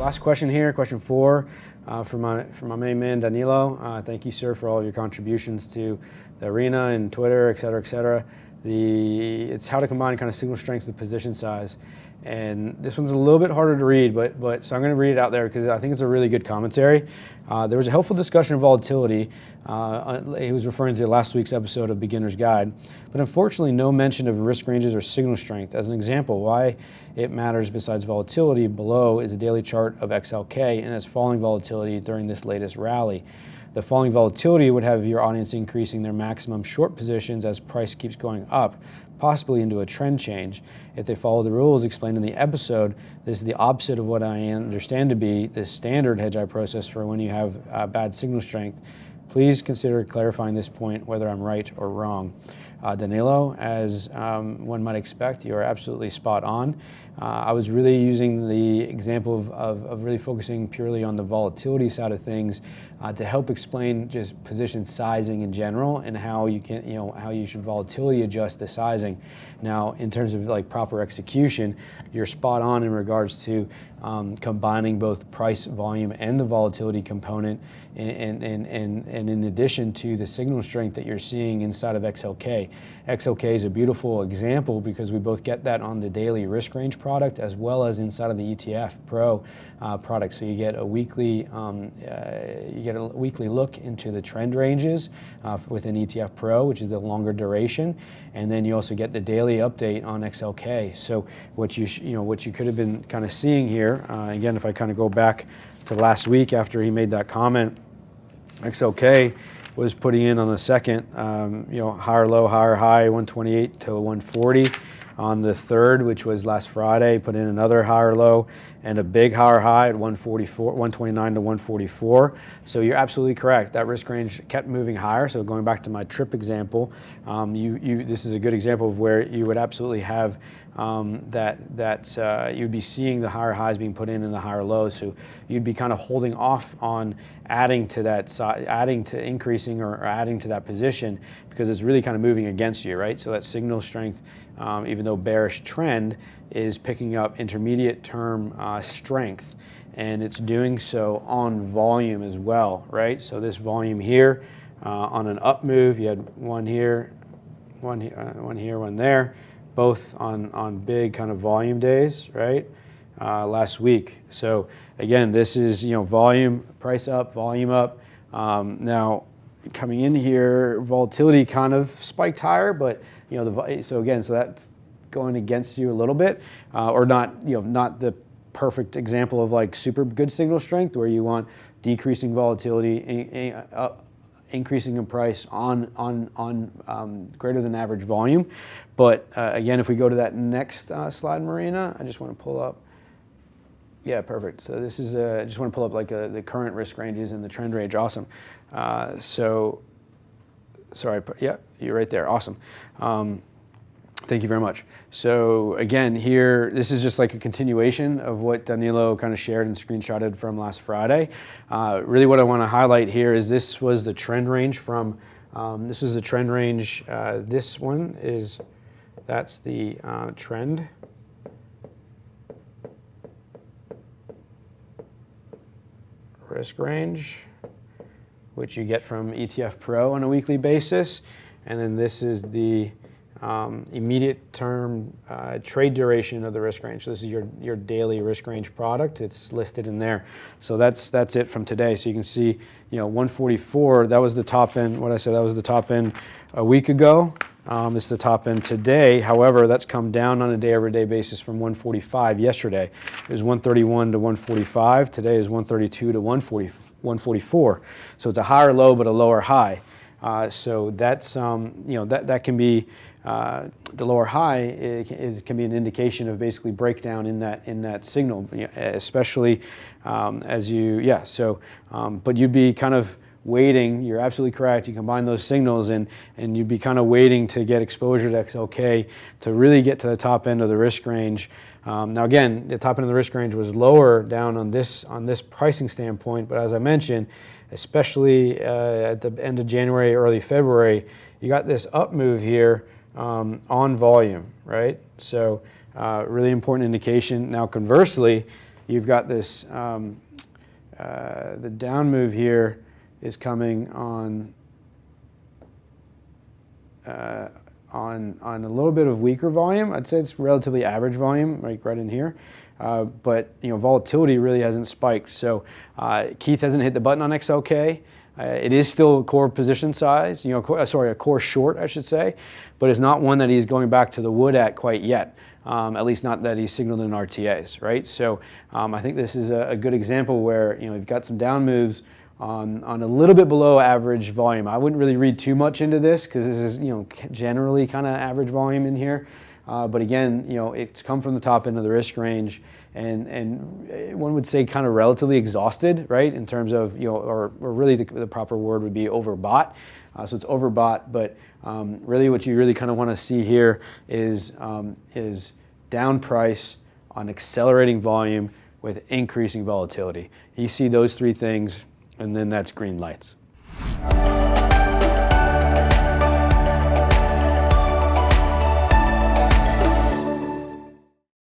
last question here, question 4, from my main man Danilo. Thank you, sir, for all of your contributions to the arena and Twitter, et cetera, et cetera. It's how to combine kind of signal strength with position size. And this one's a little bit harder to read, but so I'm going to read it out there because I think it's a really good commentary. There was a helpful discussion of volatility. He was referring to last week's episode of Beginner's Guide, but unfortunately no mention of risk ranges or signal strength. As an example, why it matters besides volatility, below is a daily chart of XLK and its falling volatility during this latest rally. The falling volatility would have your audience increasing their maximum short positions as price keeps going up, possibly into a trend change. If they follow the rules explained in the episode, this is the opposite of what I understand to be the standard Hedgeye process for when you have bad signal strength. Please consider clarifying this point, whether I'm right or wrong. Danilo, as one might expect, you are absolutely spot on. I was really using the example of really focusing purely on the volatility side of things to help explain just position sizing in general and how you can, how you should volatility adjust the sizing. Now, in terms of like proper execution, you're spot on in regards to combining both price, volume, and the volatility component, and in addition to the signal strength that you're seeing inside of XLK. XLK is a beautiful example because we both get that on the daily risk range product as well as inside of the ETF Pro product. So you get a weekly look into the trend ranges within ETF Pro, which is the longer duration, and then you also get the daily update on XLK. So what you could have been kind of seeing here, again, if I kind of go back to last week after he made that comment, XLK was putting in on the second, higher low, higher high, 128 to 140. On the third, which was last Friday, put in another higher low and a big higher high at 144, 129 to 144. So you're absolutely correct. That risk range kept moving higher. So going back to my trip example, this is a good example of where you would absolutely have you'd be seeing the higher highs being put in the higher lows. So you'd be kind of holding off on adding to that, increasing or adding to that position because it's really kind of moving against you, right? So that signal strength, even though bearish trend, is picking up intermediate term strength, and it's doing so on volume as well, right? So this volume here on an up move, you had one here, one here, one there, both on big kind of volume days, right? Last week. So again, this is volume, price up, volume up. Now coming in here, volatility kind of spiked higher, but so that's going against you a little bit, or not the perfect example of like super good signal strength where you want decreasing volatility, increasing in price on greater than average volume. But again, if we go to that next slide, Marina, I just want to pull up. Yeah, perfect. So this is I just want to pull up like the current risk ranges and the trend range. Awesome. Sorry, yeah, you're right there. Awesome. Thank you very much. So again, here, this is just like a continuation of what Danilo kind of shared and screenshotted from last Friday. Really what I want to highlight here is this was the trend range from, this was the trend range, this one is, that's the trend. Risk range, which you get from ETF Pro on a weekly basis. And then this is the immediate term trade duration of the risk range. So this is your daily risk range product. It's listed in there. So that's it from today. So you can see, 144, that was the top end. What I said, that was the top end a week ago. This is the top end today. However, that's come down on a day-over-day basis from 145 yesterday. It was 131 to 145. Today is 132 to 144. So it's a higher low but a lower high. So that's that can be the lower high can be an indication of basically breakdown in that signal, especially as you but you'd be kind of waiting. You're absolutely correct. You combine those signals and you'd be kind of waiting to get exposure to XLK to really get to the top end of the risk range. Now again, the top end of the risk range was lower down on this pricing standpoint, but as I mentioned, especially at the end of January, early February, you got this up move here on volume, right? So really important indication. Now conversely, you've got this, the down move here is coming on a little bit of weaker volume. I'd say it's relatively average volume, like right in here. But volatility really hasn't spiked. So Keith hasn't hit the button on XLK. It is still a core position size, a core short, I should say, but it's not one that he's going back to the wood at quite yet. At least not that he's signaled in RTAs, right? So I think this is a good example where you've got some down moves on a little bit below average volume. I wouldn't really read too much into this because this is generally kind of average volume in here. But again, it's come from the top end of the risk range, and one would say kind of relatively exhausted, right? In terms of or really the proper word would be overbought. So it's overbought, but really what you really kind of want to see here is down price on accelerating volume with increasing volatility. You see those three things, and then that's green lights.